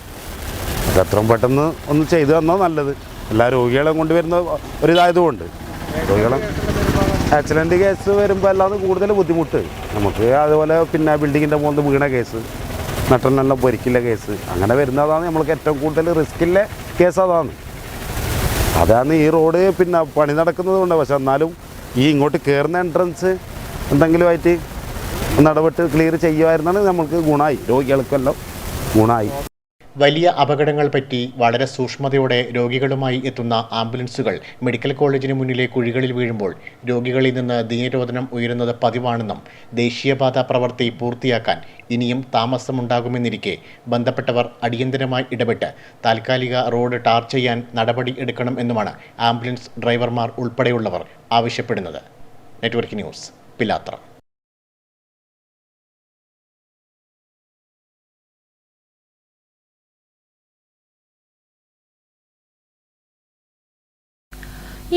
അത് എത്രയും പെട്ടെന്ന് ഒന്ന് ചെയ്തു തന്നാൽ നല്ലത്. എല്ലാ രോഗികളെ കൊണ്ടുവരുന്ന ഒരിതായതുകൊണ്ട് രോഗികളെ ആക്സിഡൻറ്റ് കേസ് വരുമ്പോൾ അല്ലാതെ കൂടുതൽ ബുദ്ധിമുട്ട് നമുക്ക്. അതുപോലെ പിന്നെ ബിൽഡിങ്ങിൻ്റെ മുകളിൽ വീണ കേസ്, നട്ടെല്ലാം പൊരിക്കില്ല കേസ്, അങ്ങനെ വരുന്നതാണ് നമ്മൾക്ക് ഏറ്റവും കൂടുതൽ റിസ്ക്കില്ല കേസ്. അതാണ് ഈ റോഡ് പിന്നെ പണി നടക്കുന്നത് കൊണ്ട്. പക്ഷെ എന്നാലും ഈ ഇങ്ങോട്ട് കയറുന്ന എൻട്രൻസ് എന്തെങ്കിലുമായിട്ട് നടപടി ക്ലിയർ ചെയ്യുമായിരുന്നാണ് നമുക്ക് ഗുണമായി, രോഗികൾക്കെല്ലാം ഗുണമായി. വലിയ അപകടങ്ങൾ പറ്റി വളരെ സൂക്ഷ്മതയോടെ രോഗികളുമായി എത്തുന്ന ആംബുലൻസുകൾ മെഡിക്കൽ കോളേജിന് മുന്നിലെ കുഴികളിൽ വീഴുമ്പോൾ രോഗികളിൽ നിന്ന് ദീനരോധനം ഉയരുന്നത് പതിവാണെന്നും ദേശീയപാത പ്രവൃത്തി പൂർത്തിയാക്കാൻ ഇനിയും താമസമുണ്ടാകുമെന്നിരിക്കെ ബന്ധപ്പെട്ടവർ അടിയന്തരമായി ഇടപെട്ട് താൽക്കാലിക റോഡ് ടാർ ചെയ്യാൻ നടപടി എടുക്കണം എന്നുമാണ് ആംബുലൻസ് ഡ്രൈവർമാർ ഉൾപ്പെടെയുള്ളവർ ആവശ്യപ്പെടുന്നത്. Network news, Pilathara.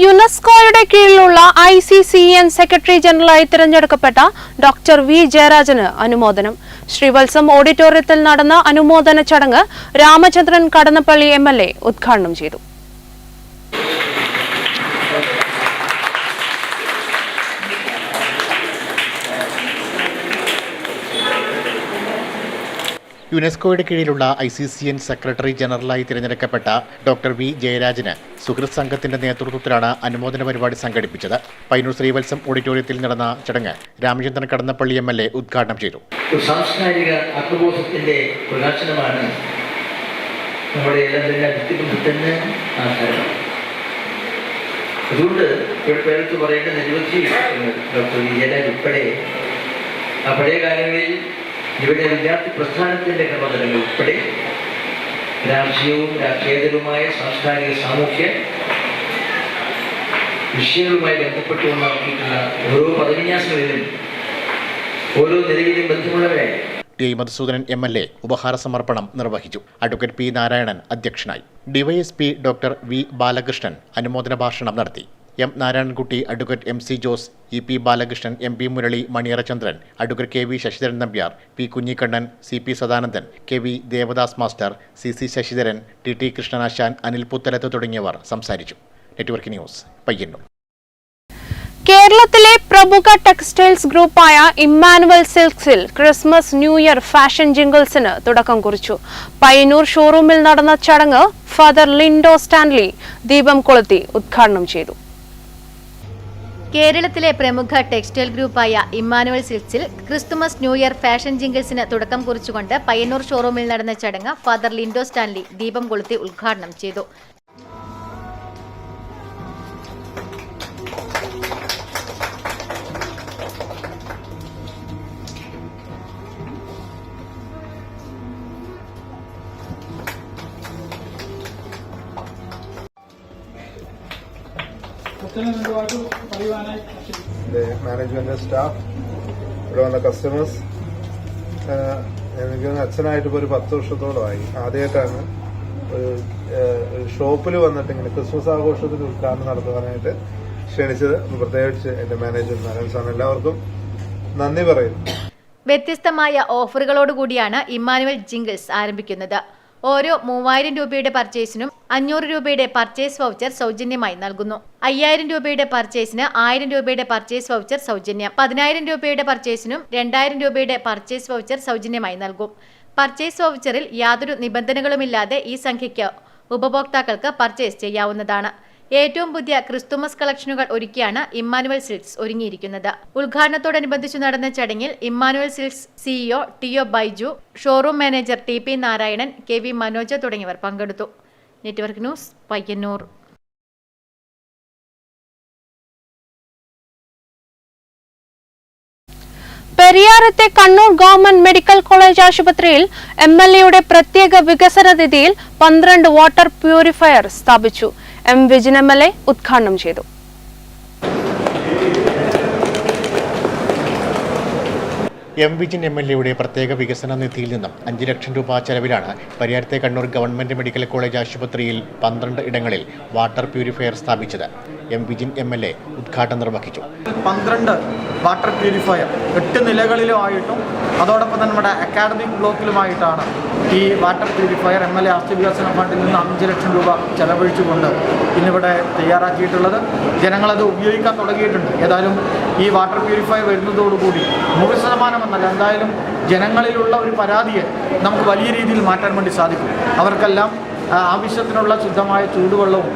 യുനെസ്കോയുടെ കീഴിലുള്ള ICCN സെക്രട്ടറി ജനറലായി തിരഞ്ഞെടുക്കപ്പെട്ട ഡോക്ടർ വി ജയരാജന് അനുമോദനം. ശ്രീവത്സം ഓഡിറ്റോറിയത്തിൽ നടന്ന അനുമോദന ചടങ്ങ് രാമചന്ദ്രൻ കടന്നപ്പള്ളി MLA ഉദ്ഘാടനം ചെയ്തു. യുനെസ്കോയുടെ കീഴിലുള്ള ICCN സെക്രട്ടറി ജനറലായി തിരഞ്ഞെടുക്കപ്പെട്ട ഡോക്ടർ വി ജയരാജന് സുഹൃത്ത് സംഘത്തിന്റെ നേതൃത്വത്തിലാണ് അനുമോദന പരിപാടി സംഘടിപ്പിച്ചത്. പയ്യന്നൂർ ശ്രീവത്സം ഓഡിറ്റോറിയത്തിൽ നടന്ന ചടങ്ങ് രാമചന്ദ്രൻ കടന്നപ്പള്ളി MLA ഉദ്ഘാടനം ചെയ്തു. സാംസ്കാരിക ആത്മബോധത്തിന്റെ പ്രകാശനമാണ് നമ്മുടെ വ്യക്തിബന്ധത്തിന് ആധാരം. അതുകൊണ്ട് പേരെടുത്ത് പറയേണ്ട നിരവധി ഡോക്ടർ വി ജയരാജ് ഉൾപ്പെടെ ആ പഴയ കാലങ്ങളിൽ ഇവിടെ വിദ്യാർത്ഥി പ്രസ്ഥാനത്തിന്റെ കർമ്മതലങ്ങൾ ഉൾപ്പെടെ രാഷ്ട്രീയവും രാഷ്ട്രീയതരവുമായ സാംസ്കാരിക സാമൂഹ്യ വിഷയങ്ങളുമായി ബന്ധപ്പെട്ടുകൊണ്ട് നടത്തിയിട്ടുള്ള ഓരോ പദവിന്യാസങ്ങളിലും ഓരോ നിലയിലും ബന്ധമുള്ളവരായി. ടി മധുസൂദനൻ MLA ഉപഹാര സമർപ്പണം നിർവഹിച്ചു. അഡ്വക്കേറ്റ് P നാരായണൻ അധ്യക്ഷനായി. DYSP ഡോക്ടർ വി ബാലകൃഷ്ണൻ അനുമോദന ഭാഷണം നടത്തി. M Narayanankutty, advocate MC Jose, EP Balakrishnan, MP Murali, Maniyarachandran, advocate KV Sasidharan Nambiar, P Kunhikannan, CP Sadanandan, KV Devadas master, CC Sasidharan, TT Krishnanashan, Anil Puthalath തുടങ്ങിയവർ സംസാരിച്ചു. Network news, Payyannur. കേരളത്തിലെ പ്രമുഖ ടെക്സ്റ്റൈൽസ് ഗ്രൂപ്പായ ഇമ്മാനുവൽ സിൽക്സിൽ ക്രിസ്മസ് ന്യൂ ഇയർ ഫാഷൻ ജിംഗിൾസിന് തുടക്കം കുറിച്ചു. പയ്യന്നൂർ ഷോറൂമിൽ നടന്ന ചടങ്ങ് ഫാദർ ലിൻഡോ സ്റ്റാൻലി ദീപം കൊളുത്തി ഉദ്ഘാടനം ചെയ്തു. കേരളത്തിലെ പ്രമുഖ ടെക്സ്റ്റൈൽ ഗ്രൂപ്പായ ഇമ്മാനുവൽ സിൽക്സിൽ ക്രിസ്തുമസ് ന്യൂ ഇയർ ഫാഷൻ ജിംഗിൾസിന് തുടക്കം കുറിച്ചുകൊണ്ട് പയ്യന്നൂർ ഷോറൂമിൽ നടന്ന ചടങ്ങ് ഫാദർ ലിൻഡോ സ്റ്റാൻലി ദീപം കൊളുത്തി ഉദ്ഘാടനം ചെയ്തു. മാനേജ്മെന്റ് സ്റ്റാഫ്, ഇവിടെ വന്ന കസ്റ്റമേഴ്സ്, എനിക്ക് അച്ഛനായിട്ട് ഇപ്പോൾ ഒരു 10 വർഷത്തോളമായി. ആദ്യമായിട്ടാണ് ഒരു ഷോപ്പിൽ വന്നിട്ട് ഇങ്ങനെ ക്രിസ്മസ് ആഘോഷത്തിന് ഉദ്ഘാടനം നടത്തുവാനായിട്ട് ക്ഷണിച്ചത്. പ്രത്യേകിച്ച് എന്റെ മാനേജർ നാരായണൻ സാറിന് എല്ലാവർക്കും നന്ദി പറയുന്നു. വ്യത്യസ്തമായ ഓഫറുകളോടുകൂടിയാണ് ഇമ്മാനുവൽ ജിംഗിൾസ് ആരംഭിക്കുന്നത്. ഓരോ 3000 രൂപയുടെ പർച്ചേസിനും 500 രൂപയുടെ പർച്ചേസ് വൗച്ചർ സൗജന്യമായി നൽകുന്നു. 5000 രൂപയുടെ പർച്ചേസിന് 1000 രൂപയുടെ പർച്ചേസ് വൗച്ചർ സൗജന്യം. 10000 രൂപയുടെ പർച്ചേസിനും 2000 രൂപയുടെ പർച്ചേസ് വൗച്ചർ സൗജന്യമായി നൽകും. പർച്ചേസ് വൗച്ചറിൽ യാതൊരു നിബന്ധനകളുമില്ലാതെ ഈ സംഖ്യയ്ക്ക് ഉപഭോക്താക്കൾക്ക് പർച്ചേസ് ചെയ്യാവുന്നതാണ്. ഏറ്റവും പുതിയ ക്രിസ്തുമസ് കളക്ഷനുകൾ ഒരുക്കിയാണ് ഇമ്മാനുവൽ സിൽക്സ് ഒരുങ്ങിയിരിക്കുന്നത്. ഉദ്ഘാടനത്തോടനുബന്ധിച്ചു നടന്ന ചടങ്ങിൽ Emmanuel silks CEO T O. Baiju, showroom manager T P. Narayanan, K V. Manoj തുടങ്ങിയവർ പങ്കെടുത്തു. Network news, Payyannur. പെരിയാരത്തെ കണ്ണൂർ ഗവൺമെന്റ് മെഡിക്കൽ കോളേജ് ആശുപത്രിയിൽ MLAയുടെ പ്രത്യേക വികസന നിധിയിൽ 12 വാട്ടർ പ്യൂരിഫയർ സ്ഥാപിച്ചു. M. വിജിൻ MLA ഉദ്ഘാടനം ചെയ്തു. M. വിജിൻ MLAയുടെ പ്രത്യേക വികസന നിധിയിൽ നിന്നും 5 ലക്ഷം രൂപ ചെലവിലാണ് പരിയാരത്തെ കണ്ണൂർ ഗവൺമെന്റ് മെഡിക്കൽ കോളേജ് ആശുപത്രിയിൽ 12 ഇടങ്ങളിൽ വാട്ടർ പ്യൂരിഫയർ സ്ഥാപിച്ചത്. M. വിജിൻ MLA ഉദ്ഘാടനം നിർവഹിച്ചു. 12 വാട്ടർ പ്യൂരിഫയർ 8 നിലകളിലുമായിട്ടും അതോടൊപ്പം തന്നെ നമ്മുടെ അക്കാഡമിക് ബ്ലോക്കിലുമായിട്ടാണ് ഈ വാട്ടർ പ്യൂരിഫയർ MLA ആസ്തി വികസന ഫണ്ടിൽ നിന്ന് 5 ലക്ഷം രൂപ ചെലവഴിച്ചുകൊണ്ട് ഇന്നിവിടെ തയ്യാറാക്കിയിട്ടുള്ളത്. ജനങ്ങളത് ഉപയോഗിക്കാൻ തുടങ്ങിയിട്ടുണ്ട്. ഏതായാലും ഈ വാട്ടർ പ്യൂരിഫയർ വരുന്നതോടുകൂടി 100% എന്നല്ല, എന്തായാലും ജനങ്ങളിലുള്ള ഒരു പരാതിയെ നമുക്ക് വലിയ രീതിയിൽ മാറ്റാൻ വേണ്ടി സാധിക്കും. അവർക്കെല്ലാം ആവശ്യത്തിനുള്ള ശുദ്ധമായ ചൂടുവെള്ളവും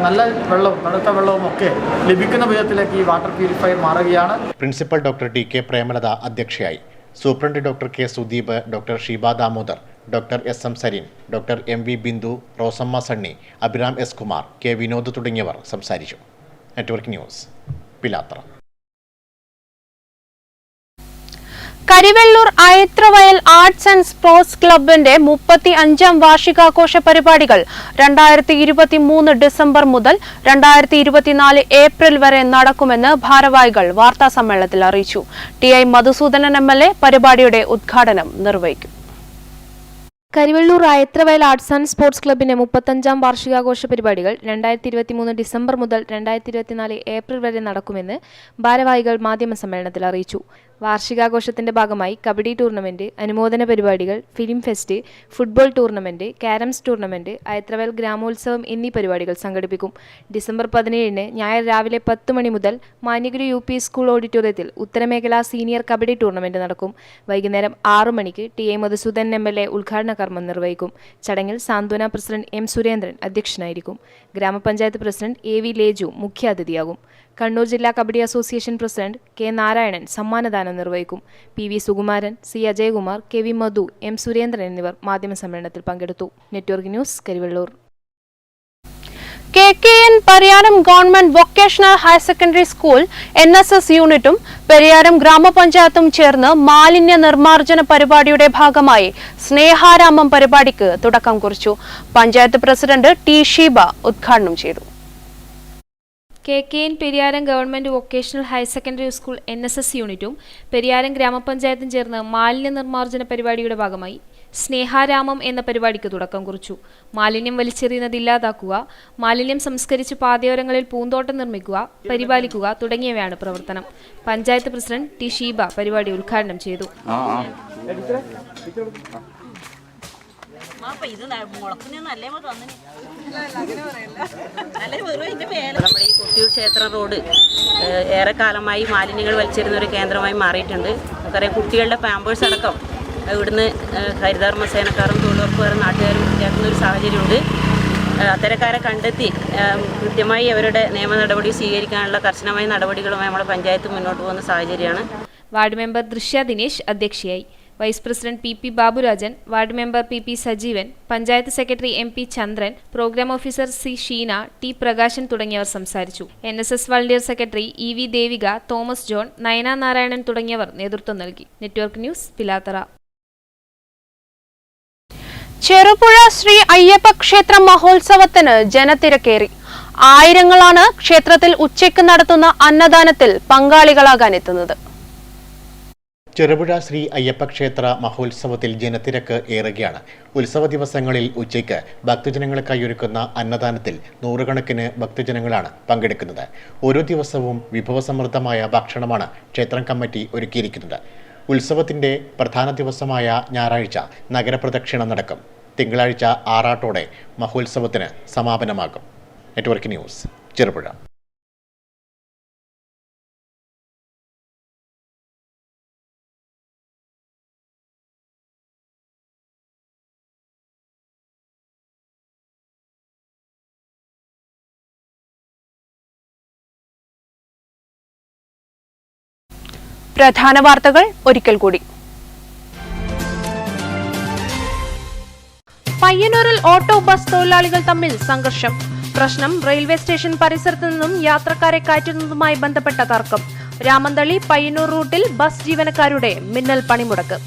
നല്ല വെള്ളവും തണുത്ത വെള്ളവും ഒക്കെ ലഭിക്കുന്ന വിധത്തിലേക്ക് ഈ വാട്ടർ പ്യൂരിഫയർ മാറുകയാണ്. Principal doctor T K. പ്രേമലത അധ്യക്ഷയായി. Superintendent doctor K. Sudeep, doctor Sheeba Damodar, doctor S.M. Sareen, doctor M.V. Bindu, Rosamma Sunny, Abhiram S. Kumar, K. Vinod തുടങ്ങിയവർ സംസാരിച്ചു. Network news, Pilathara. Karivellur Ayathravayal arts and sports ക്ലബിന്റെ 35ാം വാർഷികാഘോഷ പരിപാടികൾ 2023 ഡിസംബർ മുതൽ 2024 ഏപ്രിൽ വരെ നടക്കുമെന്ന് ഭാരവാഹികൾ വാർത്താസമ്മേളനത്തിൽ അറിയിച്ചു. ടി.ഐ. മധുസൂദനൻ MLA പരിപാടിയുടെ ഉദ്ഘാടനം നിർവഹിക്കും. Karivellur Ayathravayal arts and sports ക്ലബിന്റെ 35ാം വാർഷികാഘോഷ പരിപാടികൾ 2023 ഡിസംബർ മുതൽ 2024 ഏപ്രിൽ വരെ നടക്കുമെന്ന് ഭാരവാഹികൾ മാധ്യമസമ്മേളനത്തിൽ അറിയിച്ചു. വാർഷികാഘോഷത്തിന്റെ ഭാഗമായി കബഡി ടൂർണമെന്റ്, അനുമോദന പരിപാടികൾ, film fest, football tournament, carroms tournament, Ayathravayal ഗ്രാമോത്സവം എന്നീ പരിപാടികൾ സംഘടിപ്പിക്കും. ഡിസംബർ 17 ഞായർ രാവിലെ 10 മണി മുതൽ മാന്യഗിരി UP സ്കൂൾ ഓഡിറ്റോറിയത്തിൽ ഉത്തരമേഖലാ സീനിയർ കബഡി ടൂർണമെന്റ് നടക്കും. വൈകുന്നേരം 6 മണിക്ക് ടി.ഐ. മധുസൂദനൻ MLA ഉദ്ഘാടന കർമ്മം നിർവഹിക്കും. ചടങ്ങിൽ സാന്ത്വന പ്രസിഡന്റ് M. സുരേന്ദ്രൻ അധ്യക്ഷനായിരിക്കും. ഗ്രാമപഞ്ചായത്ത് പ്രസിഡന്റ് A.V. ലേജു മുഖ്യാതിഥിയാകും. കണ്ണൂർ ജില്ലാ kabaddi association president K. Narayanan സമ്മാനദാനം നിർവഹിക്കും. P.V. Sukumaran, C. Ajayakumar, K.V. മധു, M. സുരേന്ദ്രൻ എന്നിവർ മാധ്യമസമ്മേളനത്തിൽ പങ്കെടുത്തു. Network news, Karivellur. KKN Pariyaram government vocational higher secondary school NSS യൂണിറ്റും പരിയാരം ഗ്രാമപഞ്ചായത്തും ചേർന്ന് മാലിന്യ നിർമ്മാർജ്ജന പരിപാടിയുടെ ഭാഗമായി സ്നേഹാരാമം പരിപാടിക്ക് തുടക്കം കുറിച്ചു. Panchayat president T. ഷീബ ഉദ്ഘാടനം ചെയ്തു. KKN Pariyaram government vocational higher secondary school NSS യൂണിറ്റും പെരിയാരം ഗ്രാമപഞ്ചായത്തും ചേർന്ന് മാലിന്യ നിർമ്മാർജ്ജന പരിപാടിയുടെ ഭാഗമായി സ്നേഹാരാമം എന്ന പരിപാടിക്ക് തുടക്കം കുറിച്ചു. മാലിന്യം വലിച്ചെറിയുന്നത് ഇല്ലാതാക്കുക, മാലിന്യം സംസ്കരിച്ച് പാതയോരങ്ങളിൽ പൂന്തോട്ടം നിർമ്മിക്കുക, പരിപാലിക്കുക തുടങ്ങിയവയാണ് പ്രവർത്തനം. Panchayat president T. ഷീബ പരിപാടി ഉദ്ഘാടനം ചെയ്തു. നമ്മുടെ ഈ കൊട്ടിയൂർ ക്ഷേത്ര റോഡ് ഏറെക്കാലമായി മാലിന്യങ്ങൾ വലിച്ചെറിയുന്ന ഒരു കേന്ദ്രമായി മാറിയിട്ടുണ്ട്. നമുക്കറിയാം, കുട്ടികളുടെ പാമ്പേഴ്സ് അടക്കം ഇവിടുന്ന് ഹരിതകർമ്മ സേനക്കാരും തൊഴിലുറപ്പുകാരും നാട്ടുകാരും വൃത്തിയാക്കുന്ന ഒരു സാഹചര്യമുണ്ട്. അത്തരക്കാരെ കണ്ടെത്തി കൃത്യമായി അവരുടെ നിയമ നടപടി സ്വീകരിക്കാനുള്ള കർശനമായ നടപടികളുമായി നമ്മുടെ പഞ്ചായത്ത് മുന്നോട്ട് പോകുന്ന സാഹചര്യമാണ്. വാർഡ് മെമ്പർ ദൃശ്യ ദിനേശ് അധ്യക്ഷയായി. Vice president P.P. Baburajan, ward member P.P. Sajeevan, panchayat secretary M.P. Chandran, programme officer C. Sheena, T. Prakashan തുടങ്ങിയവർ സംസാരിച്ചു. NSS volunteer secretary E.V. Devika, Thomas John, Nayana Narayanan തുടങ്ങിയവർ നേതൃത്വം നൽകി. Network news, Pilathara. ചെറുപുഴ ശ്രീ അയ്യപ്പ ക്ഷേത്ര മഹോത്സവത്തിന് ജനത്തിരക്കേറി. ആയിരങ്ങളാണ് ക്ഷേത്രത്തിൽ ഉച്ചയ്ക്ക് നടത്തുന്ന അന്നദാനത്തിൽ പങ്കാളികളാകാൻ എത്തുന്നത്. ചെറുപുഴ ശ്രീ അയ്യപ്പ ക്ഷേത്ര മഹോത്സവത്തിൽ ജനത്തിരക്ക് ഏറുകയാണ്. ഉത്സവ ദിവസങ്ങളിൽ ഉച്ചയ്ക്ക് ഭക്തജനങ്ങൾക്കായി ഒരുക്കുന്ന അന്നദാനത്തിൽ നൂറുകണക്കിന് ഭക്തജനങ്ങളാണ് പങ്കെടുക്കുന്നത്. ഓരോ ദിവസവും വിഭവസമൃദ്ധമായ ഭക്ഷണമാണ് ക്ഷേത്രം കമ്മിറ്റി ഒരുക്കിയിരിക്കുന്നത്. ഉത്സവത്തിന്റെ പ്രധാന ദിവസമായ ഞായറാഴ്ച നഗരപ്രദക്ഷിണം നടക്കും. തിങ്കളാഴ്ച ആറാട്ടോടെ മഹോത്സവത്തിന് സമാപനമാകും. Network news, Cherupuzha. പ്രധാന വാർത്തകൾ ഒരിക്കൽ കൂടി. പയ്യന്നൂരിൽ ഓട്ടോ ബസ് തൊഴിലാളികൾ തമ്മിൽ സംഘർഷം. പ്രശ്നം റെയിൽവേ സ്റ്റേഷൻ പരിസരത്തു നിന്നും യാത്രക്കാരെ കയറ്റുന്നതുമായി ബന്ധപ്പെട്ട തർക്കം. രാമന്തളി പയ്യന്നൂർ റൂട്ടിൽ ബസ് ജീവനക്കാരുടെ മിന്നൽ പണിമുടക്ക്.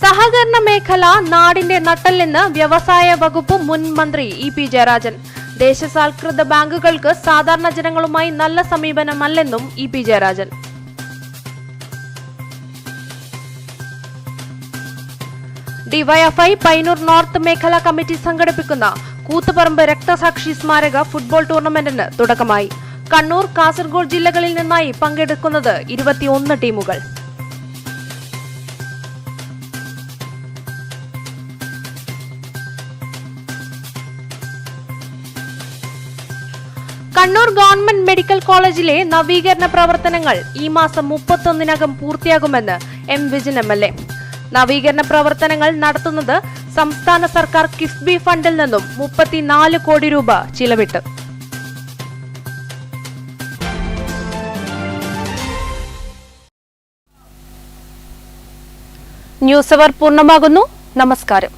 സഹകരണ മേഖല നാടിന്റെ നട്ടെല്ലെന്ന് വ്യവസായ വകുപ്പ് മുൻ മന്ത്രി ഇ പി ജയരാജൻ. ദേശസാൽകൃത ബാങ്കുകൾക്ക് സാധാരണ ജനങ്ങളുമായി നല്ല സമീപനമല്ലെന്നും E P Jayarajan. DYFI Payyannur north മേഖലാ കമ്മിറ്റി സംഘടിപ്പിക്കുന്ന കൂത്തുപറമ്പ് രക്തസാക്ഷി സ്മാരക ഫുട്ബോൾ ടൂർണമെന്റിന് തുടക്കമായി. കണ്ണൂർ, കാസർഗോഡ് ജില്ലകളിൽ നിന്നായി പങ്കെടുക്കുന്നത് 21 ടീമുകൾ. കണ്ണൂർ ഗവൺമെന്റ് മെഡിക്കൽ കോളേജിലെ നവീകരണ പ്രവർത്തനങ്ങൾ ഈ മാസം 31-നകം പൂർത്തിയാകുമെന്ന് എം വിജിൻ MLA. നവീകരണ പ്രവർത്തനങ്ങൾ നടത്തുന്നത് സംസ്ഥാന സർക്കാർ കിഫ്ബി ഫണ്ടിൽ നിന്നും 34 കോടി രൂപ ചിലവിട്ട്. ന്യൂസ് അവർ പൂർണ്ണമാകുന്നു. നമസ്കാരം.